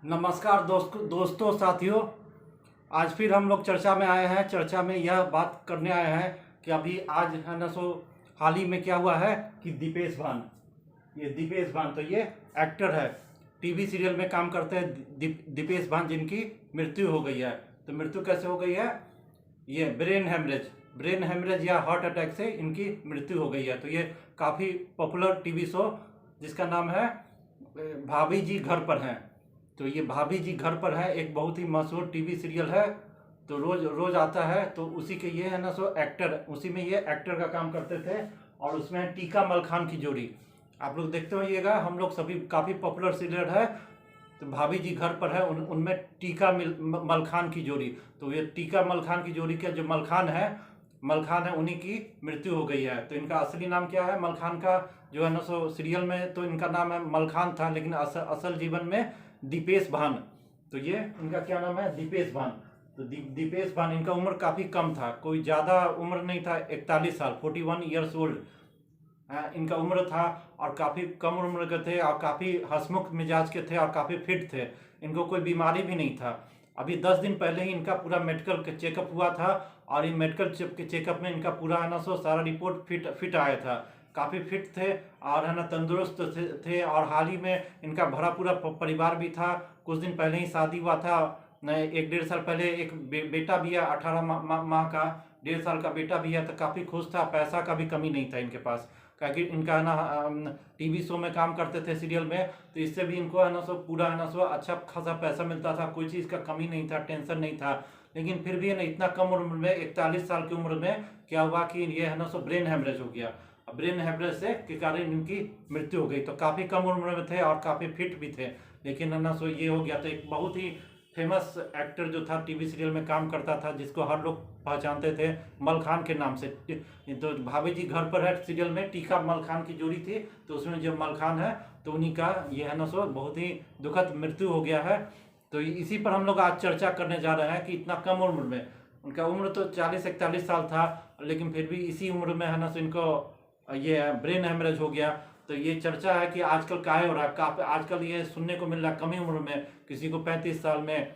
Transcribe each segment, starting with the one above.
नमस्कार दोस्तों साथियों। आज फिर हम लोग चर्चा में आए हैं। चर्चा में यह बात करने आए हैं कि अभी आज है ना हाल ही में क्या हुआ है कि दीपेश भान, ये दीपेश भान तो ये एक्टर है, टीवी सीरियल में काम करते हैं। दीपेश भान जिनकी मृत्यु हो गई है। तो मृत्यु कैसे हो गई है? ये ब्रेन हेमरेज या हार्ट अटैक से इनकी मृत्यु हो गई है। तो ये काफ़ी पॉपुलर टीवी शो जिसका नाम है भाभी जी घर पर हैं। तो ये भाभी जी घर पर है एक बहुत ही मशहूर टीवी सीरियल है। तो रोज रोज आता है। तो उसी के ये है ना एक्टर, उसी में ये एक्टर का काम करते थे। और उसमें है टीका मलखान की जोड़ी। आप लोग देखते होइएगा, हम लोग सभी काफ़ी पॉपुलर सीरियल है। तो भाभी जी घर पर है, उनमें टीका मलखान की जोड़ी। तो ये टीका मलखान की जोड़ी के जो मलखान है उन्हीं की मृत्यु हो गई है। तो इनका असली नाम क्या है मलखान का? जो है ना सीरियल में तो इनका नाम है मलखान था, लेकिन असल जीवन में दीपेश भान। तो ये इनका क्या नाम है? दीपेश भान। तो दीपेश भान, इनका उम्र काफ़ी कम था, कोई ज़्यादा उम्र नहीं था, 41 साल, 41 ईयर्स ओल्ड इनका उम्र था। और काफ़ी कम उम्र के थे और काफ़ी हंसमुख मिजाज के थे और काफ़ी फिट थे। इनको कोई बीमारी भी नहीं था। अभी 10 दिन पहले ही इनका पूरा मेडिकल चेकअप हुआ था। और इन मेडिकल चेकअप में इनका पूरा है ना सारा रिपोर्ट फिट आया था। काफ़ी फिट थे और है ना तंदुरुस्त थे। और हाल ही में इनका भरा पूरा परिवार भी था। कुछ दिन पहले ही शादी हुआ था। 1-1.5 साल पहले एक बेटा भी है, 18 माह का, 1.5 साल का बेटा भी है। तो काफ़ी खुश था, पैसा का भी कमी नहीं था इनके पास। क्योंकि इनका है ना टीवी शो में काम करते थे सीरियल में। तो इससे भी इनको है ना पूरा है ना अच्छा खासा पैसा मिलता था, कोई चीज़ का कमी नहीं था, टेंशन नहीं था। लेकिन फिर भी है ना इतना कम उम्र में, 41 साल की उम्र में क्या हुआ कि ये है ना ब्रेन हेमरेज हो गया। ब्रेन हेमरेज से के कारण इनकी मृत्यु हो गई। तो काफ़ी कम उम्र में थे और काफ़ी फिट भी थे, लेकिन है ना ये हो गया। तो एक बहुत ही फेमस एक्टर जो था टीवी सीरियल में काम करता था, जिसको हर लोग पहचानते थे मलखान के नाम से। तो भाभी जी घर पर है सीरियल में टीका मलखान की जोड़ी थी। तो उसमें जो मलखान है तो उन्हीं का ये है ना बहुत ही दुखद मृत्यु हो गया है। तो इसी पर हम लोग आज चर्चा करने जा रहे हैं कि इतना कम उम्र में, उनका उम्र तो 40-41 साल था, लेकिन फिर भी इसी उम्र में है ना इनको ये ब्रेन हेमरेज हो गया। तो ये चर्चा है कि आजकल काहे हो रहा है। काफ़ी आजकल ये सुनने को मिल रहा है, कम ही उम्र में, किसी को 35 साल में,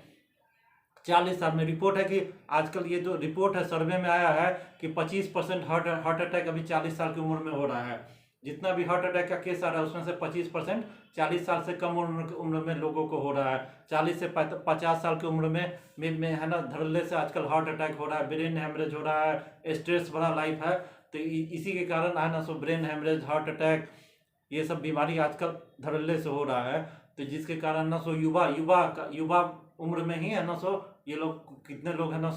40 साल में। रिपोर्ट है कि आजकल ये जो रिपोर्ट है, सर्वे में आया है कि 25% हार्ट अटैक अभी 40 साल की उम्र में हो रहा है। जितना भी हार्ट अटैक का केस आ रहा है उसमें से 25% 40 साल से कम उम्र में लोगों को हो रहा है। 40 से 50 साल की उम्र में है ना धड़ल्ले से आजकल हार्ट अटैक हो रहा है, ब्रेन हेमरेज हो रहा है, स्ट्रेस भरा लाइफ है। तो इसी के कारण है ना ब्रेन हेमरेज, हार्ट अटैक, ये सब बीमारी आजकल धड़ल्ले से हो रहा है। तो जिसके कारण ना युवा उम्र में ही है ना ये लोग, कितने लोग है ना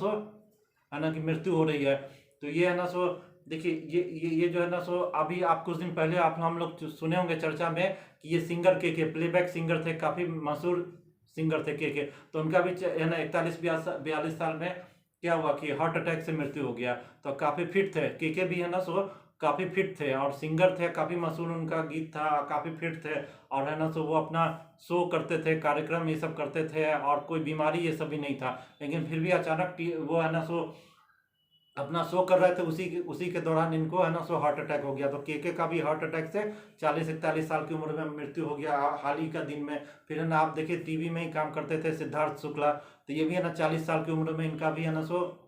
है ना कि मृत्यु हो रही है। तो ये है ना देखिए, ये जो है ना अभी आप कुछ दिन पहले आप हम लोग सुने होंगे चर्चा में कि ये सिंगर के प्लेबैक सिंगर थे, काफ़ी मशहूर सिंगर थे के। तो उनका भी है ना 41-42 साल में क्या हुआ कि हार्ट अटैक से मृत्यु हो गया। तो काफ़ी फिट थे के भी है ना काफ़ी फिट थे और सिंगर थे, काफ़ी मशहूर उनका गीत था, काफ़ी फिट थे। और है ना वो अपना शो करते थे, कार्यक्रम ये सब करते थे और कोई बीमारी ये सब भी नहीं था। लेकिन फिर भी अचानक वो है ना अपना शो कर रहे थे, उसी के दौरान इनको है ना हार्ट अटैक हो गया। तो के का भी हार्ट अटैक से 40-41 साल की उम्र में मृत्यु हो गया हाल ही का दिन में। फिर है ना आप देखिए टीवी में ही काम करते थे सिद्धार्थ शुक्ला। तो ये भी है ना 40 साल की उम्र में इनका भी है ना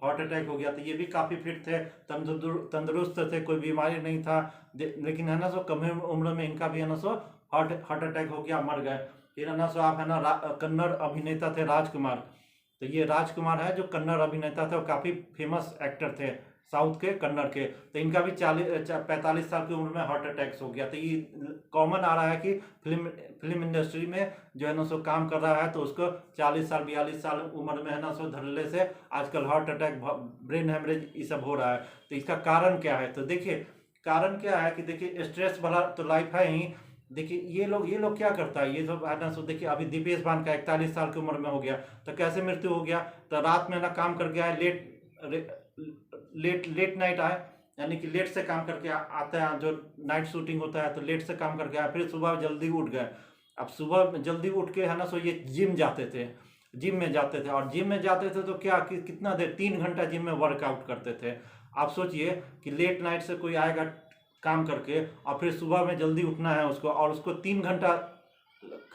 हार्ट अटैक हो गया। तो ये भी काफ़ी फिट थे, तंदुरुस्त थे, कोई बीमारी नहीं था। लेकिन है ना कम उम्र में इनका भी है ना हार्ट अटैक हो गया, मर गए। फिर है ना आप है ना कन्नड़ अभिनेता थे राजकुमार। तो ये राजकुमार है जो कन्नड़ अभिनेता थे, और काफ़ी फेमस एक्टर थे साउथ के, कन्नड़ के। तो इनका भी 45 साल की उम्र में हार्ट अटैक्स हो गया। तो ये कॉमन आ रहा है कि फिल्म इंडस्ट्री में जो है ना काम कर रहा है तो उसको 40 साल 42 साल उम्र में है ना धड़ल्ले से आजकल हार्ट अटैक, ब्रेन हेमरेज ये सब हो रहा है। तो इसका कारण क्या है? तो देखिए कारण क्या है कि देखिए स्ट्रेस भरा तो लाइफ है ही। देखिए ये लोग क्या करता है, ये सब है ना देखिए अभी दीपेश भान का 41 साल की उम्र में हो गया। तो कैसे मृत्यु हो गया? तो रात में ना काम करके आए, लेट नाइट आए, यानी कि लेट से काम करके आते हैं, जो नाइट शूटिंग होता है तो लेट से काम करके आए, फिर सुबह जल्दी उठ गए। अब सुबह जल्दी उठ के है ना ये जिम जाते थे, जिम में जाते थे। और जिम में जाते थे तो क्या कितना देर, 3 घंटा जिम में वर्कआउट करते थे। आप सोचिए कि लेट नाइट से कोई आएगा काम करके और फिर सुबह में जल्दी उठना है उसको, और उसको 3 घंटा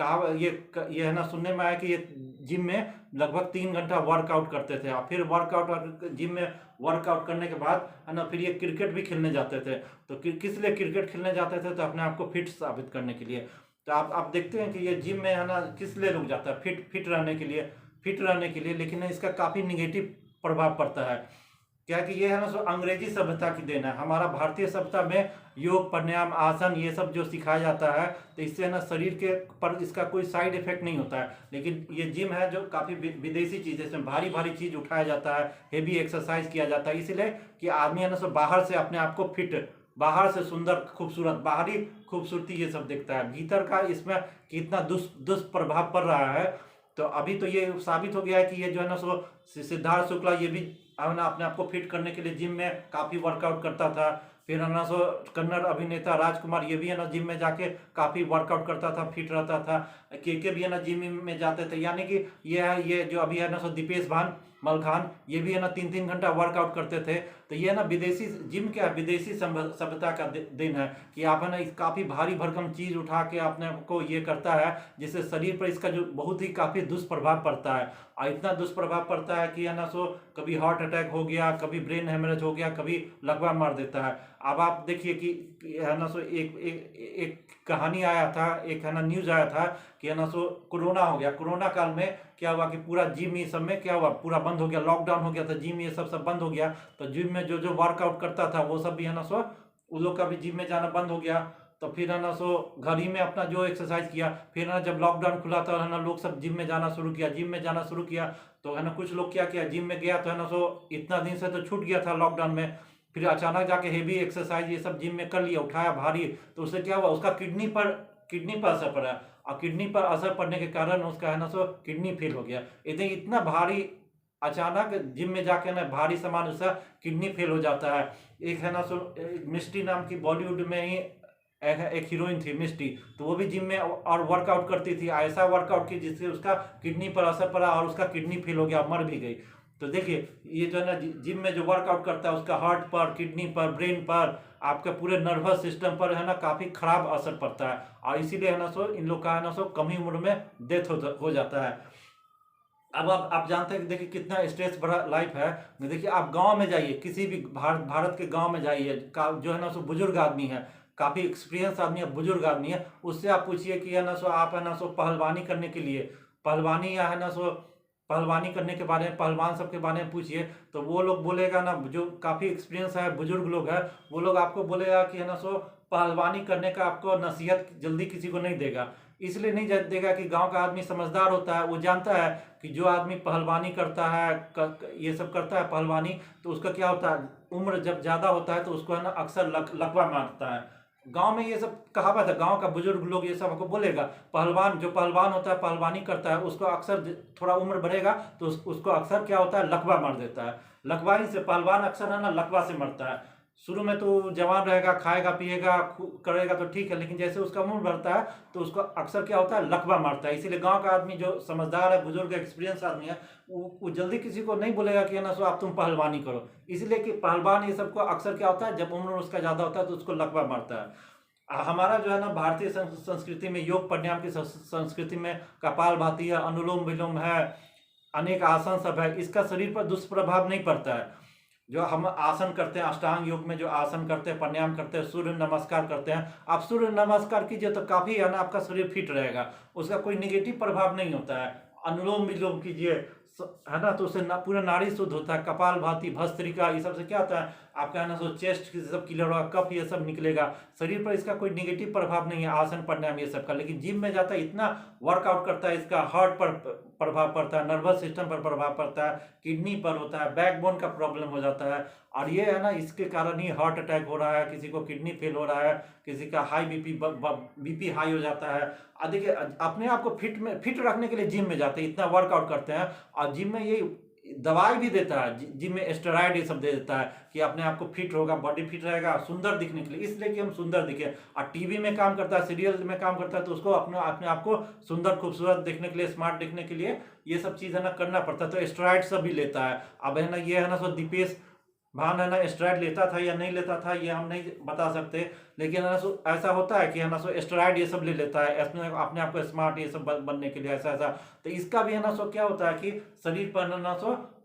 ये है ना सुनने में आया कि ये जिम में लगभग 3 घंटा वर्कआउट करते थे, और फिर वर्कआउट जिम में वर्कआउट करने के बाद है ना फिर ये क्रिकेट भी खेलने जाते थे। तो किस लिए क्रिकेट खेलने जाते थे? तो अपने आप को फिट साबित करने के लिए। तो आप देखते हैं कि ये जिम में है ना किस लिए लोग जाता है? फिट रहने के लिए, फिट रहने के लिए। लेकिन इसका काफ़ी निगेटिव प्रभाव पड़ता है। क्या कि ये है ना सो अंग्रेजी सभ्यता की देन है। हमारा भारतीय सभ्यता में योग, प्राणायाम, आसन ये सब जो सिखाया जाता है, तो इससे है ना शरीर के पर इसका कोई साइड इफेक्ट नहीं होता है। लेकिन ये जिम है जो काफ़ी विदेशी चीज़ है, इसमें भारी भारी चीज़ उठाया जाता है, हेवी एक्सरसाइज किया जाता है, इसलिए कि आदमी है ना सो बाहर से अपने आप को फिट, बाहर से सुंदर खूबसूरत, बाहरी खूबसूरती ये सब देखता है, भीतर का इसमें कितना दुष्प्रभाव पड़ रहा है। तो अभी तो ये साबित हो गया है कि ये जो है ना सो सिद्धार्थ शुक्ला ये भी है ना अपने आप को फिट करने के लिए जिम में काफ़ी वर्कआउट करता था। फिर है ना सो कन्नड़ अभिनेता राजकुमार ये भी है ना जिम में जाके काफ़ी वर्कआउट करता था, फिट रहता था। के भी है ना जिम में जाते थे। यानी कि ये जो अभी है ना सो दीपेश भान मलखान ये भी है ना 3-3 घंटा वर्कआउट करते थे। तो ये है ना विदेशी जिम क्या है, विदेशी सभ्यता का दिन है कि आप है ना काफ़ी भारी भरकम चीज़ उठा के अपने को ये करता है, जिससे शरीर पर इसका जो बहुत ही काफ़ी दुष्प्रभाव पड़ता है। और इतना दुष्प्रभाव पड़ता है कि है ना सो कभी हार्ट अटैक हो गया, कभी ब्रेन हेमरेज हो गया, कभी लकवा मार देता है। अब आप देखिए कि है ना सो एक कहानी आया था, एक है ना न्यूज़ आया था कि है ना सो कोरोना हो गया। कोरोना काल में क्या हुआ कि पूरा जिम ये सब में क्या हुआ, पूरा बंद हो गया, लॉकडाउन हो गया था, जिम ये सब बंद हो गया। तो जिम में जो जो वर्कआउट करता था वो सब भी है ना सो उन लोग का भी जिम में जाना बंद हो गया। तो फिर है ना सो घर ही में अपना जो एक्सरसाइज किया। फिर है ना जब लॉकडाउन खुला था है ना लोग सब जिम में जाना शुरू किया, जिम में जाना शुरू किया। तो है ना कुछ लोग क्या किया, जिम में गया तो है ना सो इतना दिन से तो छूट गया था लॉकडाउन में, फिर अचानक जाके हेवी एक्सरसाइज ये सब जिम में कर लिया, उठाया भारी। तो उससे क्या हुआ, उसका किडनी पर असर पड़ा, और किडनी पर असर पड़ने के कारण उसका है ना सो किडनी फेल हो गया। इतना भारी अचानक जिम में जाके ना भारी सामान उसका किडनी फेल हो जाता है। एक है ना सो मिस्टी नाम की बॉलीवुड में ही एक हीरोइन थी मिस्टी, तो वो भी जिम में और वर्कआउट करती थी, ऐसा वर्कआउट की जिससे उसका किडनी पर असर पड़ा और उसका किडनी फेल हो गया, मर भी गई। तो देखिए ये जो है ना जिम में जो वर्कआउट करता है उसका हार्ट पर, किडनी पर, ब्रेन पर, आपके पूरे नर्वस सिस्टम पर है ना काफ़ी खराब असर पड़ता है। और इसीलिए है ना सो इन लोग का है ना सो कम ही उम्र में डेथ हो जाता है। अब आप जानते हैं कि देखिए कितना स्ट्रेस भरा लाइफ है। देखिए आप गांव में जाइए, किसी भी भारत के गांव में जाइए, जो है ना सो बुजुर्ग आदमी है, काफ़ी एक्सपीरियंस आदमी है, बुजुर्ग आदमी है, उससे आप पूछिए कि है ना सो आप है ना सो पहलवानी करने के लिए, पहलवानी या है ना सो पहलवानी करने के बारे में, पहलवान सब के बारे में पूछिए, तो वो लोग बोलेगा ना, जो काफ़ी एक्सपीरियंस है बुजुर्ग लोग है, वो लोग आपको बोलेगा कि है ना सो पहलवानी करने का आपको नसीहत जल्दी किसी को नहीं देगा। इसलिए नहीं देगा कि गांव का आदमी समझदार होता है, वो जानता है कि जो आदमी पहलवानी करता है, ये सब करता है पहलवानी, तो उसका क्या होता है, उम्र जब ज़्यादा होता है तो उसको है ना अक्सर लकवा मारता है। गांव में ये सब कहावत है, गांव का बुजुर्ग लोग ये सब आपको बोलेगा। जो पहलवान होता है, पहलवानी करता है, उसको अक्सर थोड़ा उम्र बढ़ेगा तो उसको अक्सर क्या होता है, लकवा मार देता है। लकवाई से पहलवान अक्सर है ना लकवा से मरता है। शुरू में तो जवान रहेगा, खाएगा पिएगा करेगा तो ठीक है, लेकिन जैसे उसका उम्र बढ़ता है तो उसको अक्सर क्या होता है, लकवा मारता है। इसीलिए गांव का आदमी जो समझदार है, बुजुर्ग एक्सपीरियंस आदमी है, वो जल्दी किसी को नहीं बोलेगा कि है ना सो आप तुम पहलवानी करो। इसलिए कि पहलवान ये सबको अक्सर क्या होता है, जब उम्र उसका ज़्यादा होता है तो उसको लकवा मारता है। हमारा जो है ना भारतीय संस्कृति में, योग प्राणायाम की संस्कृति में कपालभाति है, अनुलोम विलोम है, अनेक आसन सब है, इसका शरीर पर दुष्प्रभाव नहीं पड़ता है। जो हम आसन करते हैं, अष्टांग योग में जो आसन करते हैं, प्राणायाम करते हैं, सूर्य नमस्कार करते हैं, आप सूर्य नमस्कार कीजिए तो काफ़ी है ना आपका शरीर फिट रहेगा, उसका कोई निगेटिव प्रभाव नहीं होता है। अनुलोम विलोम कीजिए है ना, तो उससे पूरा नाड़ी शुद्ध होता है। कपालभाति, भस्त्रिका, ये सब से क्या होता है, आपका है ना सो चेस्ट सब क्लियर होगा, कफ ये सब निकलेगा, शरीर पर इसका कोई निगेटिव प्रभाव नहीं है आसन प्राणायाम ये सब का। लेकिन जिम में जाता है, इतना वर्कआउट करता है, इसका हार्ट पर प्रभाव पड़ता है, नर्वस सिस्टम पर प्रभाव पड़ता है, किडनी पर होता है, बैकबोन का प्रॉब्लम हो जाता है। और ये है ना इसके कारण ही हार्ट अटैक हो रहा है, किसी को किडनी फेल हो रहा है, किसी का हाई बीपी हाई हो जाता है। देखिए अपने आप को फिट रखने के लिए जिम में जाते हैं, इतना वर्कआउट करते हैं, और जिम में ये दवाई भी देता है, जिम में स्टेरॉइड ये सब दे देता है कि अपने आप को फिट होगा, बॉडी फिट रहेगा, सुंदर दिखने के लिए, इसलिए कि हम सुंदर दिखे। और टीवी में काम करता है, सीरियल में काम करता है, तो उसको अपने आप को सुंदर खूबसूरत दिखने के लिए, स्मार्ट दिखने के लिए ये सब चीज़ है ना करना पड़ता है, तो स्टेरॉइड सब भी लेता है। अब है ना ये है ना सो दीपेश भान है ना स्टेरॉइड लेता था या नहीं लेता था ये हम नहीं बता सकते, लेकिन है ना ऐसा होता है कि है ना स्टेरॉइड ये सब ले लेता है अपने आप को स्मार्ट ये सब बनने के लिए, ऐसा ऐसा। तो इसका भी है ना क्या होता है कि शरीर पर है ना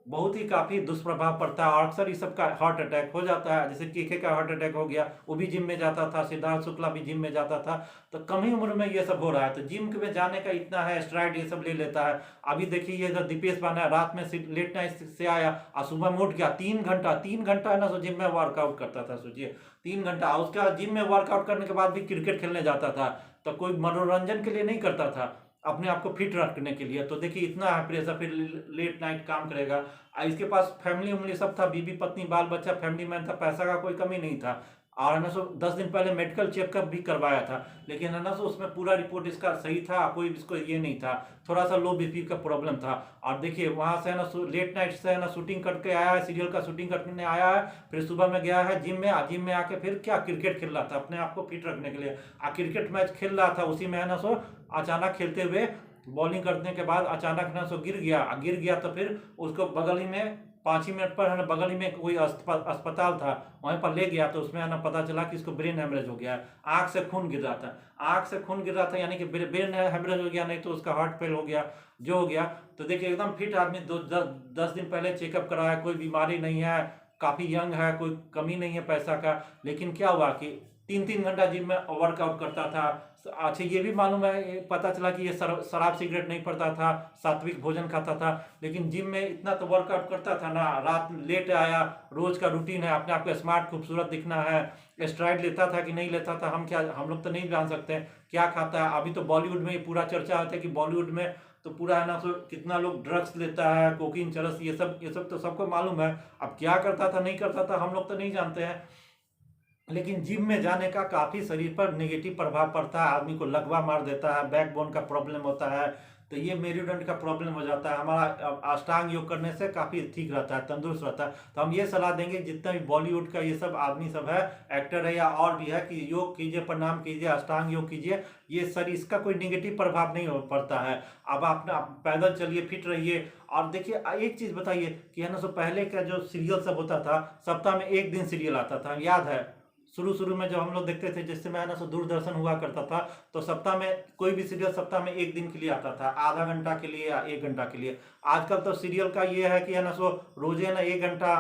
बहुत ही काफी दुष्प्रभाव पड़ता है, और अक्सर इस सब का हार्ट अटैक हो जाता है। जैसे केके का हार्ट अटैक हो गया, वो भी जिम में जाता था, सिद्धार्थ शुक्ला भी जिम में जाता था। तो कम ही उम्र में ये सब हो रहा है, तो जिम में जाने का इतना है, स्टेरॉइड ये सब ले लेता है। अभी देखिए ये जो दीपेश बाना है, रात में लेट नाइट से आया और सुबह में उठ गया, 3 घंटा है ना जिम में वर्कआउट करता था, सोचिए 3 घंटा। उसका जिम में वर्कआउट करने के बाद भी क्रिकेट खेलने जाता था, तो कोई मनोरंजन के लिए नहीं करता था, अपने आप को फिट रखने के लिए। तो देखिए इतना है प्रेशर, फिर लेट नाइट काम करेगा। इसके पास फैमिली उमली सब था, बीबी पत्नी बाल बच्चा, फैमिली मैन था, पैसा का कोई कमी नहीं था। और है ना 10 दिन पहले मेडिकल चेकअप भी करवाया था, लेकिन है ना उसमें पूरा रिपोर्ट इसका सही था, कोई इसको ये नहीं था, थोड़ा सा लो बीपी का प्रॉब्लम था। और देखिए वहां से है ना लेट नाइट से है ना शूटिंग करके आया है, सीरियल का शूटिंग करने आया है, फिर सुबह में गया है जिम में आके फिर क्या क्रिकेट खेल रहा था अपने आप को फिट रखने के लिए। क्रिकेट मैच खेल रहा था, उसी में है ना अचानक खेलते हुए बॉलिंग करने के बाद अचानक ना गिर गया। तो फिर उसको बगल ही में 5 ही मिनट पर है ना बगल ही में कोई अस्पताल था, वहीं पर ले गया। तो उसमें है ना पता चला कि इसको ब्रेन हेमरेज हो गया है, आंख से खून गिर रहा था, यानी कि ब्रेन हेमरेज हो गया, नहीं तो उसका हार्ट फेल हो गया, जो हो गया। तो देखिए एकदम फिट आदमी, 10 दिन पहले चेकअप कराया, कोई बीमारी नहीं है, काफी यंग है, कोई कमी नहीं है पैसा का। लेकिन क्या हुआ कि 3-3 घंटा जिम में वर्कआउट करता था। अच्छा ये भी मालूम है, पता चला कि ये शराब सिगरेट नहीं पड़ता था, सात्विक भोजन खाता था, लेकिन जिम में इतना तो वर्कआउट करता था ना, रात लेट आया, रोज का रूटीन है, अपने आप को स्मार्ट खूबसूरत दिखना है। स्टेरॉइड लेता था कि नहीं लेता था, हम लोग तो नहीं जान सकते क्या खाता है। अभी तो बॉलीवुड में पूरा चर्चा होता है कि बॉलीवुड में तो पूरा है ना कितना लोग ड्रग्स लेता है, कोकीन चरस, ये सब तो सबको मालूम है। अब क्या करता था नहीं करता था हम लोग तो नहीं जानते हैं, लेकिन जिम में जाने का काफी शरीर पर नेगेटिव प्रभाव पड़ता है, आदमी को लकवा मार देता है, बैकबोन का प्रॉब्लम होता है, तो ये मेरुदंड का प्रॉब्लम हो जाता है। हमारा अष्टांग योग करने से काफी ठीक रहता है, तंदुरुस्त रहता है। तो हम ये सलाह देंगे जितना भी बॉलीवुड का ये सब आदमी सब है, एक्टर है या और भी है, कि योग कीजिए, प्राणायाम कीजिए, अष्टांग योग कीजिए, ये शरीर इसका कोई निगेटिव प्रभाव नहीं पड़ता है। अब आप पैदल चलिए, फिट रहिए। और देखिए एक चीज बताइए कि है ना पहले का जो सीरियल सब होता था, सप्ताह में एक दिन सीरियल आता था, याद है? शुरू में जब हम लोग देखते थे, जिस समय है ना दूरदर्शन हुआ करता था, तो सप्ताह में कोई भी सीरियल सप्ताह में एक दिन के लिए आता था, आधा घंटा के लिए या 1 घंटा के लिए। आजकल तो सीरियल का ये है कि है ना रोजे है ना 1 घंटा,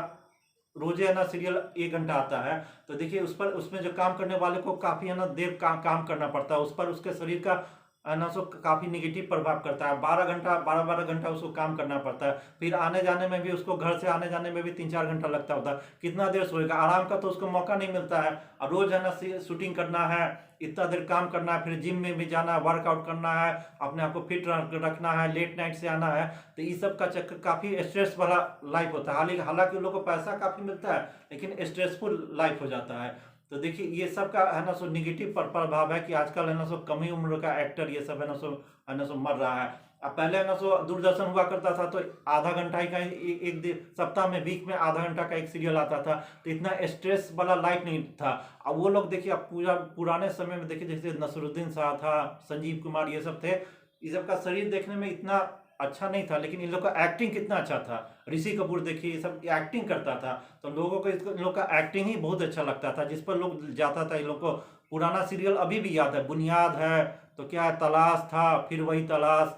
रोजे है ना सीरियल 1 घंटा आता है। तो देखिए उसमें जो काम करने वाले को काफी है ना देर काम करना पड़ता है, उस पर उसके शरीर का है ना काफी निगेटिव प्रभाव करता है। 12 घंटा उसको काम करना पड़ता है, फिर आने जाने में भी, उसको घर से आने जाने में भी 3-4 घंटा लगता होता है। कितना देर सोएगा, आराम का तो उसको मौका नहीं मिलता है। और रोज है ना शूटिंग करना है, इतना देर काम करना है, फिर जिम में भी जाना है, वर्कआउट करना है, अपने आप को फिट रखना है, लेट नाइट से आना है। तो इस सब का चक्कर काफी स्ट्रेस वाला लाइफ होता है। हालांकि उन लोगों को पैसा काफी मिलता है, लेकिन स्ट्रेसफुल लाइफ हो जाता है। तो देखिए ये सब का है ना निगेटिव प्रभाव है कि आजकल है ना कम ही उम्र का एक्टर ये सब है ना मर रहा है। अब पहले है ना दूरदर्शन हुआ करता था, तो आधा घंटा ही का एक दिन सप्ताह में, वीक में आधा घंटा का एक सीरियल आता था, तो इतना स्ट्रेस वाला लाइफ नहीं था। अब वो लोग देखिए, अब पुराने समय में देखिए, जैसे नसरुद्दीन शाह था, संजीव कुमार, ये सब थे, ये सब का शरीर देखने में इतना अच्छा नहीं था, लेकिन इन लोग का एक्टिंग कितना अच्छा था। ऋषि कपूर देखिए, ये सब एक्टिंग करता था, तो लोगों को इन लोग का एक्टिंग ही बहुत अच्छा लगता था, जिस पर लोग जाता था। इन लोग को पुराना सीरियल अभी भी याद है, बुनियाद है, तो क्या है, तलाश था, फिर वही तलाश।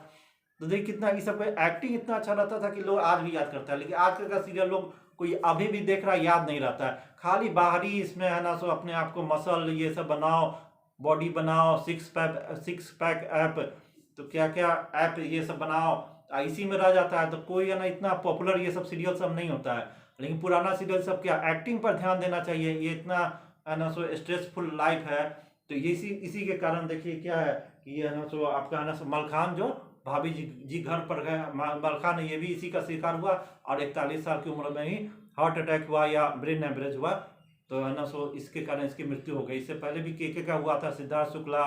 तो देखिए कितना ये सब एक्टिंग इतना अच्छा रहता था कि लोग आज भी याद करता है। लेकिन आजकल का सीरियल लोग कोई अभी भी देख रहा है, याद नहीं रहता है, खाली बाहरी इसमें है ना अपने आप को मसल ये सब बनाओ, बॉडी बनाओ, सिक्स पैक ऐप, तो क्या क्या ऐप ये सब बनाओ, इसी में रह जाता है। तो कोई है ना इतना पॉपुलर ये सब सीरियल सब नहीं होता है। लेकिन पुराना सीरियल सब क्या, एक्टिंग पर ध्यान देना चाहिए, ये इतना है ना स्ट्रेसफुल लाइफ है। तो ये इसी के कारण देखिए क्या है कि ये है ना आपका है ना मलखान, जो भाभी जी घर पर गए, मलखान, ये भी इसी का शिकार हुआ, और 41 साल की उम्र में ही हार्ट अटैक हुआ या ब्रेन हेमरेज हुआ। तो है ना इसके कारण इसकी मृत्यु हो गई। इससे पहले भी केके का हुआ था, सिद्धार्थ शुक्ला,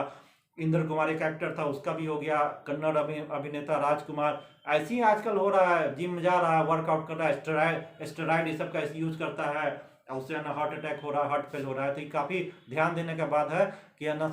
इंद्र कुमार एक एक्टर था, उसका भी हो गया, कन्नड़ अभिनेता राजकुमार। ऐसे ही आजकल हो रहा है, जिम जा रहा है, वर्कआउट कर रहा है, स्टेरॉइड ये सब का यूज करता है, उससे है ना हार्ट अटैक हो रहा है, हार्ट फेल हो रहा है। तो काफी ध्यान देने के बाद है कि है ना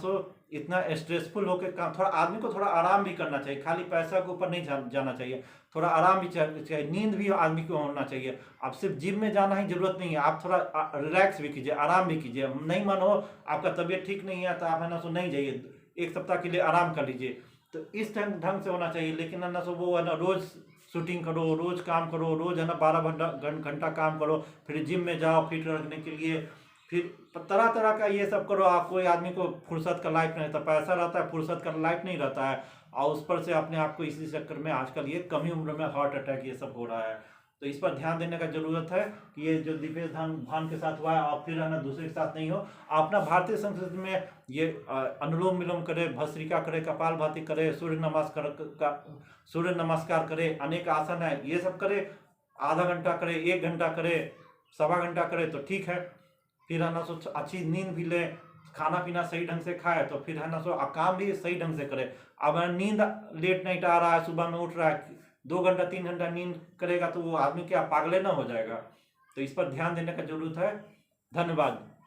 इतना स्ट्रेसफुल होकर काम, थोड़ा आदमी को थोड़ा आराम भी करना चाहिए, खाली पैसा के ऊपर नहीं जाना चाहिए, थोड़ा आराम भी चाहिए, नींद भी आदमी को होना चाहिए। आप सिर्फ जिम में जाना ही जरूरत नहीं है, आप थोड़ा रिलैक्स भी कीजिए, आराम भी कीजिए। नहीं मन हो, आपका तबीयत ठीक नहीं है तो आप है ना सो नहीं जाइए, एक सप्ताह के लिए आराम कर लीजिए। तो इस ढंग से होना चाहिए। लेकिन है ना सो वो है ना रोज शूटिंग करो, रोज काम करो, रोज है ना 12 घंटा काम करो, फिर जिम में जाओ फिट रखने के लिए, फिर तरह तरह का ये सब करो। आप कोई आदमी को फुर्सत का लाइफ नहीं रहता, पैसा रहता है, फुर्सत का लाइफ नहीं रहता है। और उस पर से अपने आप को इसी चक्कर में आजकल ये कम ही उम्र में हार्ट अटैक ये सब हो रहा है। तो इस पर ध्यान देने का जरूरत है कि ये जो दीपेश भान के साथ हुआ है और फिर है ना दूसरे के साथ नहीं हो। अपना भारतीय संस्कृति में ये अनुलोम विलोम करे, भस्त्रिका करे, कपालभाति करे, सूर्य नमस्कार करे, अनेक आसन है ये सब करे, आधा घंटा करे, 1 घंटा करे, 1.25 घंटा करे तो ठीक है। फिर है ना सो अच्छी नींद भी ले, खाना पीना सही ढंग से खाए, तो फिर है ना सो काम भी सही ढंग से करे। अब नींद लेट नाइट आ रहा है, सुबह में उठ रहा है, 2 घंटा 3 घंटा नींद करेगा तो वो आदमी क्या पागले ना हो जाएगा। तो इस पर ध्यान देने का जरूरत है। धन्यवाद।